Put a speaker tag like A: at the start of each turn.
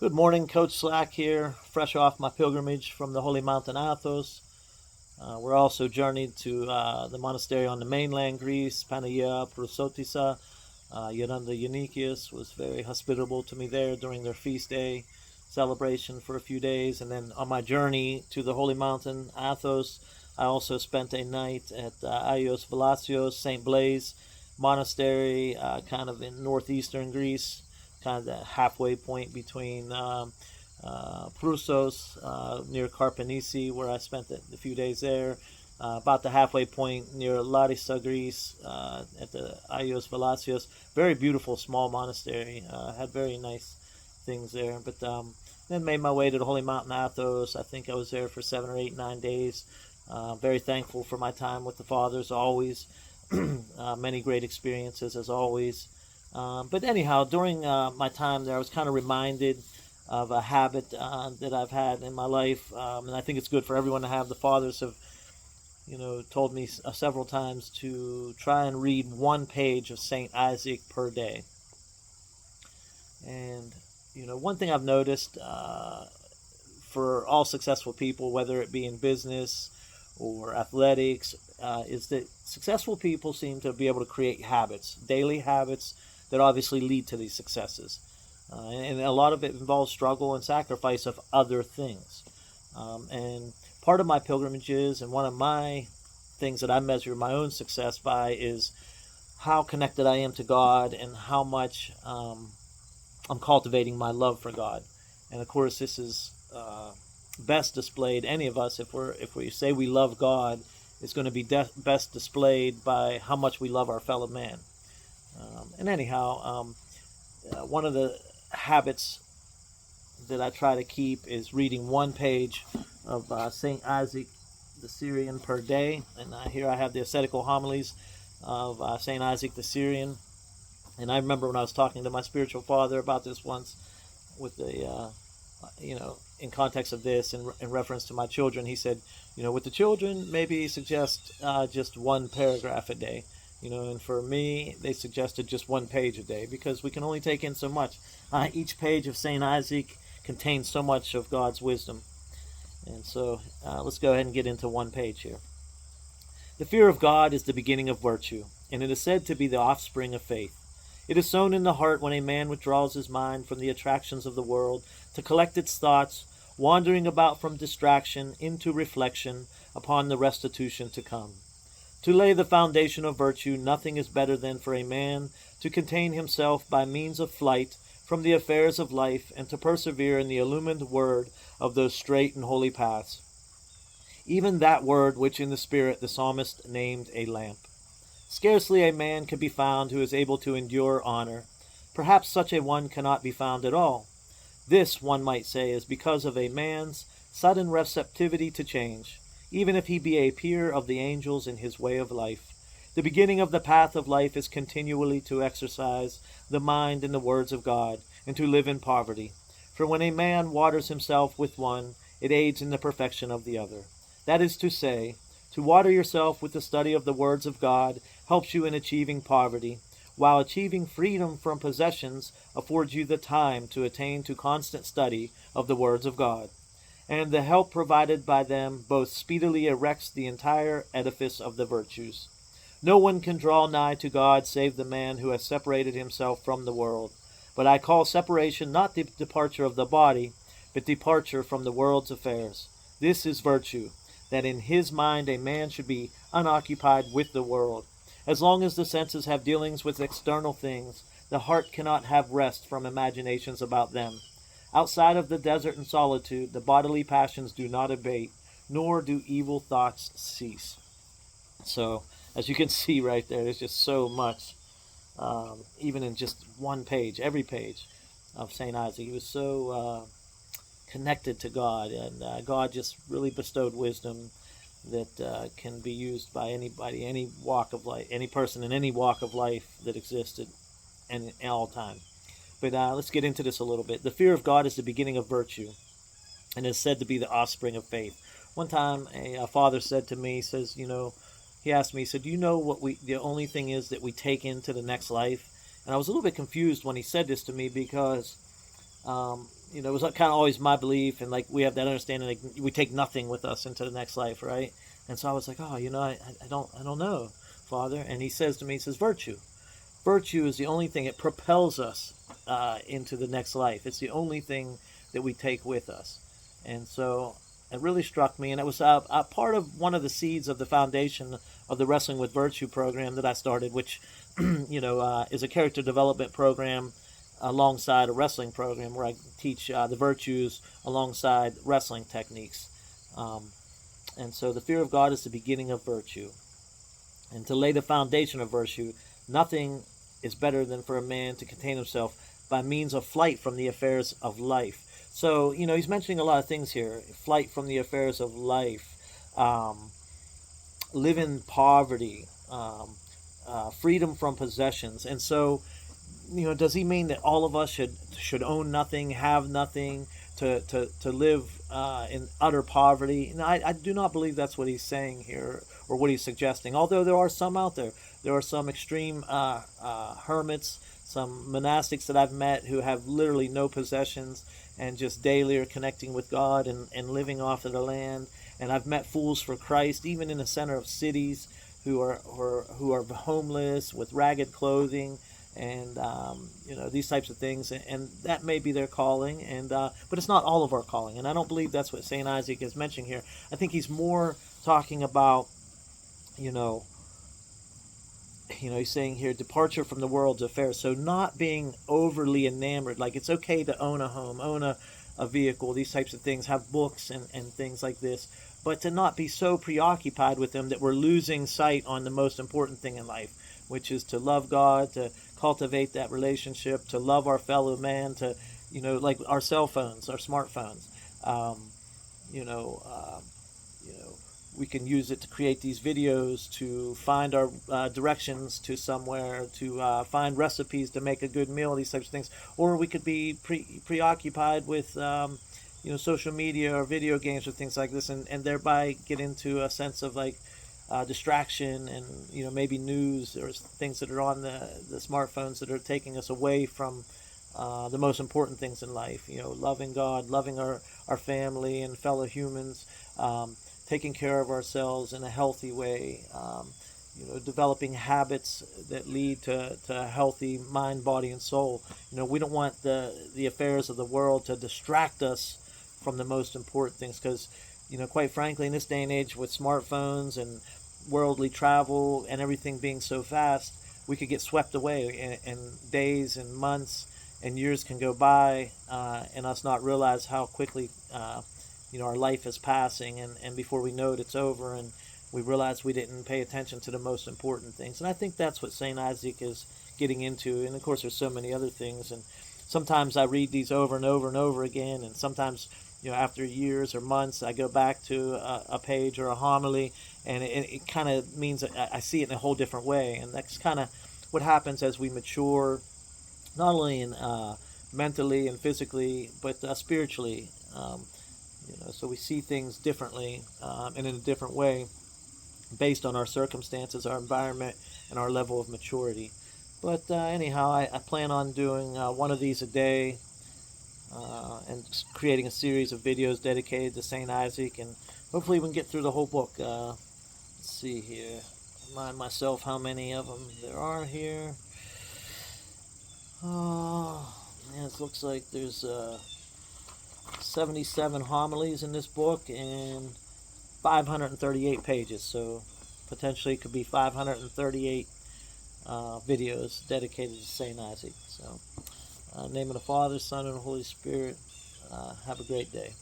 A: Good morning, Coach Slack here, fresh off my pilgrimage from the holy mountain Athos. We're also journeyed to the monastery on the mainland Greece, Panagia Prosotissa. Yoranda Unikius was very hospitable to me there during their feast day celebration for a few days. And then on my journey to the holy mountain Athos, I also spent a night at Agios Velasios, St. Blaise Monastery, kind of in northeastern Greece, kind of the halfway point between Prusos near Karpanisi, where I spent a few days there, about the halfway point near Larissa, Greece, at the Agios Velasios. Very beautiful small monastery. Had very nice things there. But then made my way to the Holy Mountain Athos. I think I was there for 7 or 8, 9 days. Very thankful for my time with the fathers, always. Many great experiences, as always. But anyhow, during my time there, I was kind of reminded of a habit that I've had in my life, and I think it's good for everyone to have. The fathers have, told me several times to try and read one page of St. Isaac per day. And, one thing I've noticed for all successful people, whether it be in business or athletics, is that successful people seem to be able to create habits, daily habits, that obviously lead to these successes. And a lot of it involves struggle and sacrifice of other things. And part of my pilgrimages and one of my things that I measure my own success by is how connected I am to God and how much I'm cultivating my love for God. And of course, this is best displayed, any of us, if we say we love God, it's going to be best displayed by how much we love our fellow man. And anyhow, one of the habits that I try to keep is reading one page of St. Isaac the Syrian per day. And here I have the ascetical homilies of St. Isaac the Syrian. And I remember when I was talking to my spiritual father about this once, with the, in context of this, in reference to my children, he said, with the children, maybe suggest just one paragraph a day. And for me, they suggested just one page a day, because we can only take in so much. Each page of St. Isaac contains so much of God's wisdom. And so let's go ahead and get into one page here. The fear of God is the beginning of virtue, and it is said to be the offspring of faith. It is sown in the heart when a man withdraws his mind from the attractions of the world to collect its thoughts, wandering about from distraction into reflection upon the restitution to come. To lay the foundation of virtue, nothing is better than for a man to contain himself by means of flight from the affairs of life, and to persevere in the illumined word of those straight and holy paths. Even that word which in the Spirit the psalmist named a lamp. Scarcely a man can be found who is able to endure honor. Perhaps such a one cannot be found at all. This, one might say, is because of a man's sudden receptivity to change, even if he be a peer of the angels in his way of life. The beginning of the path of life is continually to exercise the mind in the words of God, and to live in poverty. For when a man waters himself with one, it aids in the perfection of the other. That is to say, to water yourself with the study of the words of God helps you in achieving poverty, while achieving freedom from possessions affords you the time to attain to constant study of the words of God. And the help provided by them both speedily erects the entire edifice of the virtues. No one can draw nigh to God save the man who has separated himself from the world. But I call separation not the departure of the body, but departure from the world's affairs. This is virtue, that in his mind a man should be unoccupied with the world. As long as the senses have dealings with external things, the heart cannot have rest from imaginations about them. Outside of the desert and solitude, the bodily passions do not abate, nor do evil thoughts cease. So, as you can see right there, there's just so much, even in just one page, every page of St. Isaac. He was so connected to God, and God just really bestowed wisdom that can be used by anybody, any walk of life, any person in any walk of life that existed in all time. But let's get into this a little bit. The fear of God is the beginning of virtue, and is said to be the offspring of faith. One time, a father said to me, he asked me, he said, do you know what the only thing is that we take into the next life? And I was a little bit confused when he said this to me, because it was kind of always my belief, and like we have that understanding, like we take nothing with us into the next life, right? And so I was like, oh, I don't know, Father. And he says to me, he says, virtue. Virtue is the only thing. It propels us into the next life. It's the only thing that we take with us. And so it really struck me, and it was a part of one of the seeds of the foundation of the Wrestling with Virtue program that I started, which is a character development program alongside a wrestling program where I teach the virtues alongside wrestling techniques. And so the fear of God is the beginning of virtue. And to lay the foundation of virtue, nothing is better than for a man to contain himself by means of flight from the affairs of life. So, he's mentioning a lot of things here. Flight from the affairs of life, live in poverty, freedom from possessions. And so, does he mean that all of us should own nothing, have nothing, to live in utter poverty? No, I do not believe that's what he's saying here, or what he's suggesting. Although there are some out there. There are some extreme hermits, some monastics that I've met who have literally no possessions and just daily are connecting with God and living off of the land. And I've met fools for Christ, even in the center of cities, who are homeless with ragged clothing, and these types of things. And that may be their calling, but it's not all of our calling. And I don't believe that's what Saint Isaac is mentioning here. I think he's more talking about, he's saying here, departure from the world's affairs. So not being overly enamored. Like, it's okay to own a home, own a vehicle, these types of things, have books and things like this, but to not be so preoccupied with them that we're losing sight on the most important thing in life, which is to love God, to cultivate that relationship, to love our fellow man, to, like our cell phones, our smartphones. We can use it to create these videos, to find our directions to somewhere, to find recipes to make a good meal, these types of things. Or we could be preoccupied with, social media or video games or things like this, and thereby get into a sense of like distraction and, maybe news or things that are on the smartphones that are taking us away from the most important things in life. Loving God, loving our family and fellow humans, taking care of ourselves in a healthy way, developing habits that lead to a healthy mind, body, and soul. We don't want the affairs of the world to distract us from the most important things, because, quite frankly, in this day and age with smartphones and worldly travel and everything being so fast, we could get swept away, and days and months and years can go by and us not realize how quickly our life is passing, and before we know it, it's over, and we realize we didn't pay attention to the most important things. And I think that's what St. Isaac is getting into. And of course, there's so many other things. And sometimes I read these over and over and over again, and sometimes, after years or months, I go back to a page or a homily, and it kind of means I see it in a whole different way. And that's kind of what happens as we mature, not only in mentally and physically, but spiritually. So we see things differently and in a different way based on our circumstances, our environment, and our level of maturity. But anyhow, I plan on doing one of these a day and creating a series of videos dedicated to St. Isaac, and hopefully we can get through the whole book. Let's see here. Remind myself how many of them there are here. Oh, man, it looks like there's 77 homilies in this book and 538 pages, so potentially it could be 538 videos dedicated to St. Isaac. So, in the name of the Father, Son, and Holy Spirit, have a great day.